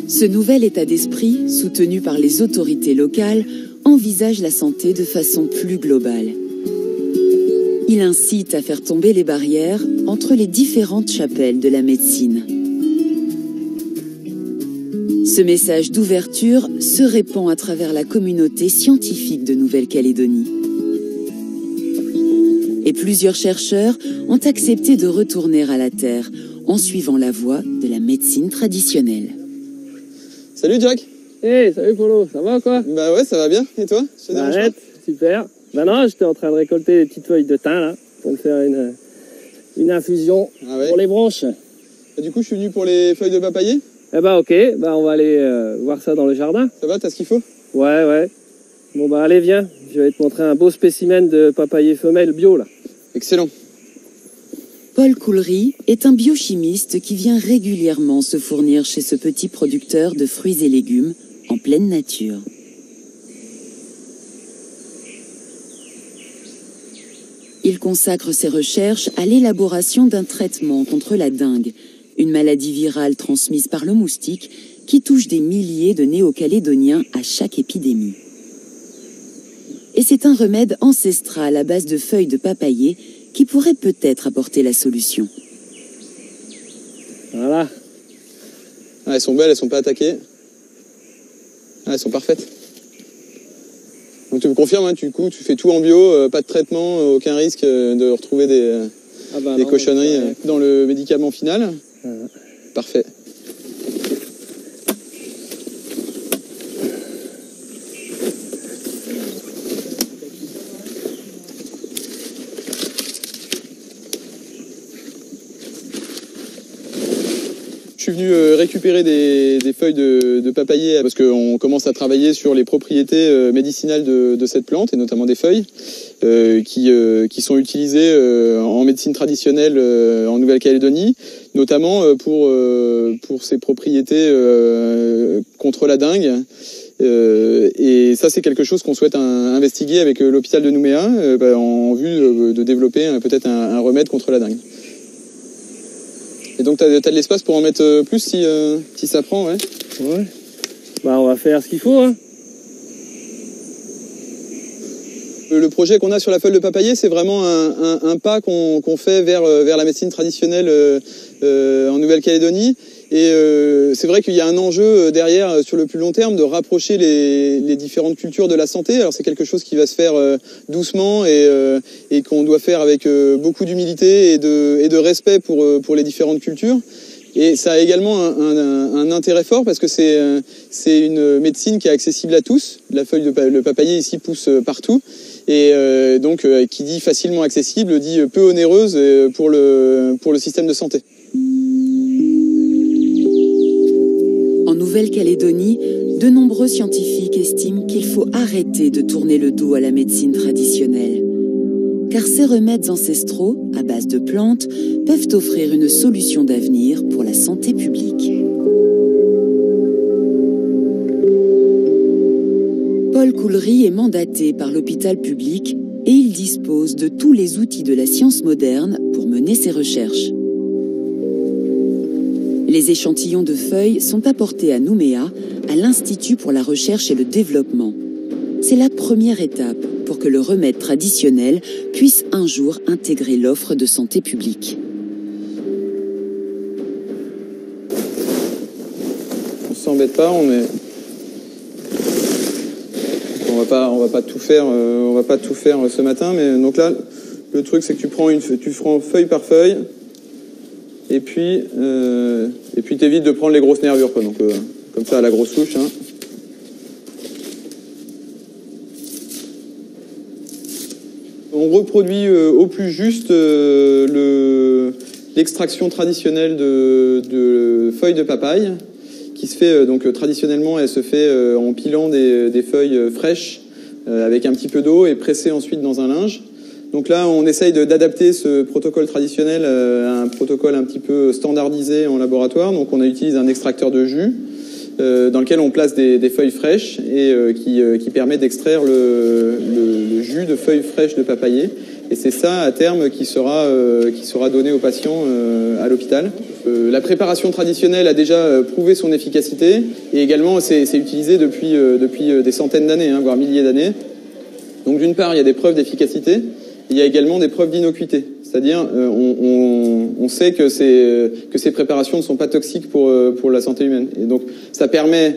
Ce nouvel état d'esprit, soutenu par les autorités locales, envisage la santé de façon plus globale. Il incite à faire tomber les barrières entre les différentes chapelles de la médecine. Ce message d'ouverture se répand à travers la communauté scientifique de Nouvelle-Calédonie. Et plusieurs chercheurs ont accepté de retourner à la Terre en suivant la voie de la médecine traditionnelle. Salut Jack. Hey, salut Polo, ça va quoi? Bah ouais, ça va bien. Et toi? Arrête, super. Bah non, j'étais en train de récolter des petites feuilles de thym là, pour me faire une infusion pour les bronches. Et du coup, je suis venu pour les feuilles de papayer. Eh bah ok, bah on va aller voir ça dans le jardin. Ça va, t'as ce qu'il faut? Ouais. Bon bah allez, viens, je vais te montrer un beau spécimen de papayer femelle bio là. Excellent. Paul Coulery est un biochimiste qui vient régulièrement se fournir chez ce petit producteur de fruits et légumes en pleine nature. Il consacre ses recherches à l'élaboration d'un traitement contre la dengue, une maladie virale transmise par le moustique qui touche des milliers de Néo-Calédoniens à chaque épidémie. Et c'est un remède ancestral à base de feuilles de papayer qui pourrait peut-être apporter la solution. Voilà. Ah, elles sont belles, elles sont pas attaquées. Ah, elles sont parfaites. Donc tu me confirmes, hein, du coup, tu fais tout en bio, pas de traitement, aucun risque de retrouver des cochonneries dans le médicament final. Parfait. Je suis venu récupérer des feuilles de papayer parce qu'on commence à travailler sur les propriétés médicinales de cette plante et notamment des feuilles qui sont utilisées en médecine traditionnelle en Nouvelle-Calédonie, notamment pour ses propriétés contre la dengue. Et ça, c'est quelque chose qu'on souhaite investiguer avec l'hôpital de Nouméa en vue de développer peut-être un remède contre la dengue. Et donc, t'as de l'espace pour en mettre plus si ça prend, ouais? Ouais. Bah, on va faire ce qu'il faut, hein. Le projet qu'on a sur la feuille de papayer, c'est vraiment un pas qu'on fait vers la médecine traditionnelle en Nouvelle-Calédonie. Et c'est vrai qu'il y a un enjeu derrière, sur le plus long terme, de rapprocher les différentes cultures de la santé. Alors c'est quelque chose qui va se faire doucement et qu'on doit faire avec beaucoup d'humilité et de respect pour les différentes cultures. Et ça a également un intérêt fort parce que c'est une médecine qui est accessible à tous. La feuille le papayer ici pousse partout. Et donc qui dit facilement accessible, dit peu onéreuse pour le système de santé. En Nouvelle-Calédonie, de nombreux scientifiques estiment qu'il faut arrêter de tourner le dos à la médecine traditionnelle. Car ces remèdes ancestraux, à base de plantes, peuvent offrir une solution d'avenir pour la santé publique. Paul Coulery est mandaté par l'hôpital public et il dispose de tous les outils de la science moderne pour mener ses recherches. Les échantillons de feuilles sont apportés à Nouméa, à l'Institut pour la recherche et le développement. C'est la première étape pour que le remède traditionnel puisse un jour intégrer l'offre de santé publique. On s'embête pas, on va pas tout faire, ce matin, mais donc là, le truc c'est que tu prends feuille par feuille. Et puis t'évites de prendre les grosses nervures, quoi. Donc comme ça à la grosse souche. Hein. On reproduit au plus juste l'extraction traditionnelle de feuilles de papaye, qui se fait donc traditionnellement, elle se fait en pilant des feuilles fraîches avec un petit peu d'eau et pressée ensuite dans un linge. Donc là, on essaye d'adapter ce protocole traditionnel à un protocole un petit peu standardisé en laboratoire. Donc on utilise un extracteur de jus dans lequel on place des feuilles fraîches et qui permet d'extraire le jus de feuilles fraîches de papayer. Et c'est ça, à terme, qui sera donné aux patients à l'hôpital. La préparation traditionnelle a déjà prouvé son efficacité. Et également, c'est utilisé depuis des centaines d'années, voire milliers d'années. Donc d'une part, il y a des preuves d'efficacité. Il y a également des preuves d'innocuité. C'est-à-dire, on sait que ces préparations ne sont pas toxiques pour la santé humaine. Et donc, ça permet,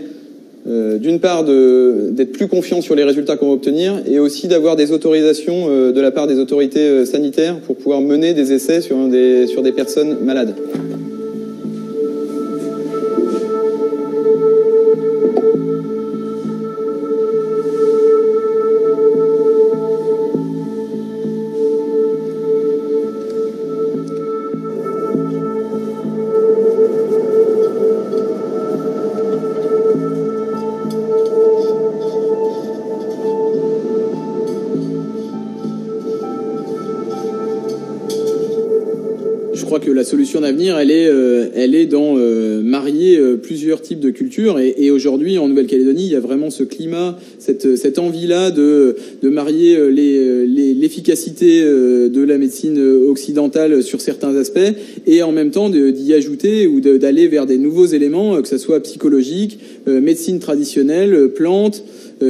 d'une part, d'être plus confiant sur les résultats qu'on va obtenir, et aussi d'avoir des autorisations de la part des autorités sanitaires pour pouvoir mener des essais sur des personnes malades. Je crois que la solution d'avenir, elle est dans marier plusieurs types de cultures. Et aujourd'hui, en Nouvelle-Calédonie, il y a vraiment ce climat, cette envie-là de marier l'efficacité de la médecine occidentale sur certains aspects, et en même temps d'y ajouter ou d'aller vers des nouveaux éléments, que ce soit psychologique, médecine traditionnelle, plantes,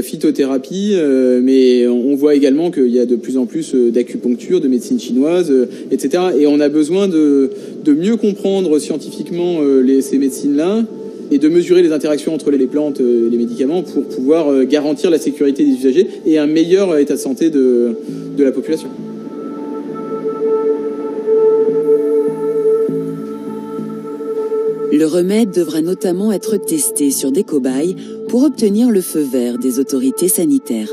phytothérapie, mais on voit également qu'il y a de plus en plus d'acupuncture, de médecine chinoise, etc. Et on a besoin de mieux comprendre scientifiquement ces médecines-là, et de mesurer les interactions entre les plantes et les médicaments pour pouvoir garantir la sécurité des usagers et un meilleur état de santé de la population. Le remède devra notamment être testé sur des cobayes pour obtenir le feu vert des autorités sanitaires.